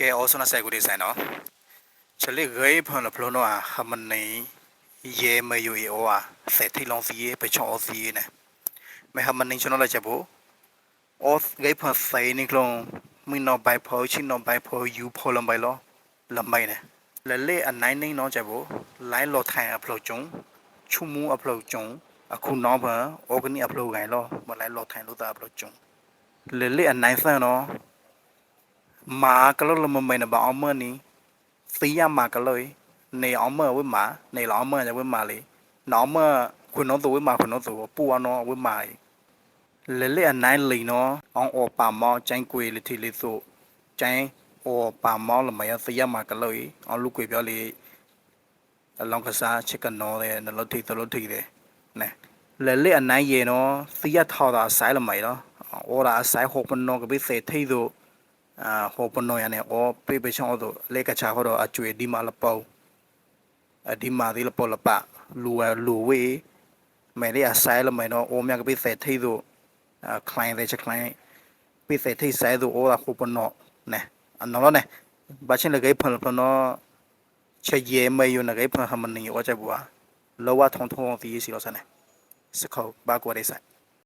ကဲအောစနဆိုင်ကိုဒီဆိုင်နော်ချလေဂေးဖန်လဖလောနော်ဟမနေယေမယူအေအောစေတီလောင်စီပချောစီနေမဲဟမနေချနော်လက်ချက်ဖို့အောဂေးဖန်ဆိုင်နိကလုံးမင်းနော်ဘိုင်ဖောချင်းနော်ဘိုင်ဖောယူဖောလမ်ဘိုင်လောလမ်မိုင်နေလဲလေအနိုင်နေနော်ချက်ဖို့လိုင်းလော်ထိုင်အဖလောကျုံချူမူအဖလောကျုံအခုနော်ဘန်အောဂနီအဖလောကိုင်လောမလိုင်းလော်ထိုင်လို့တာအဖလောကျုံလဲလေအနိုင်ဆန်နော်မာကလောလမမိုင်နဘာအမနီစီယမာကလောနေအမဝိမာနေလောအမဝိမာလေနော်မခွနော်သူဝိမာခွနော်သူပူအနော်ဝိမာလေလေအနိုင်လီနော်အောင်အောပါမောကျိုင်းကွေလတီလေဆိုကျိုင်းအောပါမောလမယစီယမာကလောအောင်လူကွေပြောလေအလောင်းကစားချစ်ကနော်လေနလို့တီတလို့တီတယ်နဲလေလေအနိုင်ရေနော်စီယထောက်တာဆိုင်လမိုင်နော်အော်ရာဆိုင်ဟောပနော်ကပိစေထေးတို့ဟောပနောရနေအောပေပချောတော့လေကချာဟောတော့အကျွေဒီမာလပေါအဒီမာဒီလပေါ်လပလူဝေမဲရဆိုင်လမဲနော်အိုမြကပိစေထေးတို့คลายတဲ့ချက်คลายပိစေထေးဆိုင်တို့အောဟောပနောနဲအနော်နဲဘာချင်းလေကေဖန်ဖနောချက်ရဲမဲယုန်ကေဖန်ဟမနီအောချက်ဘွာလောဝထုံထုံတီစီလောစနဲစခောဘာကိုရဲဆိုင်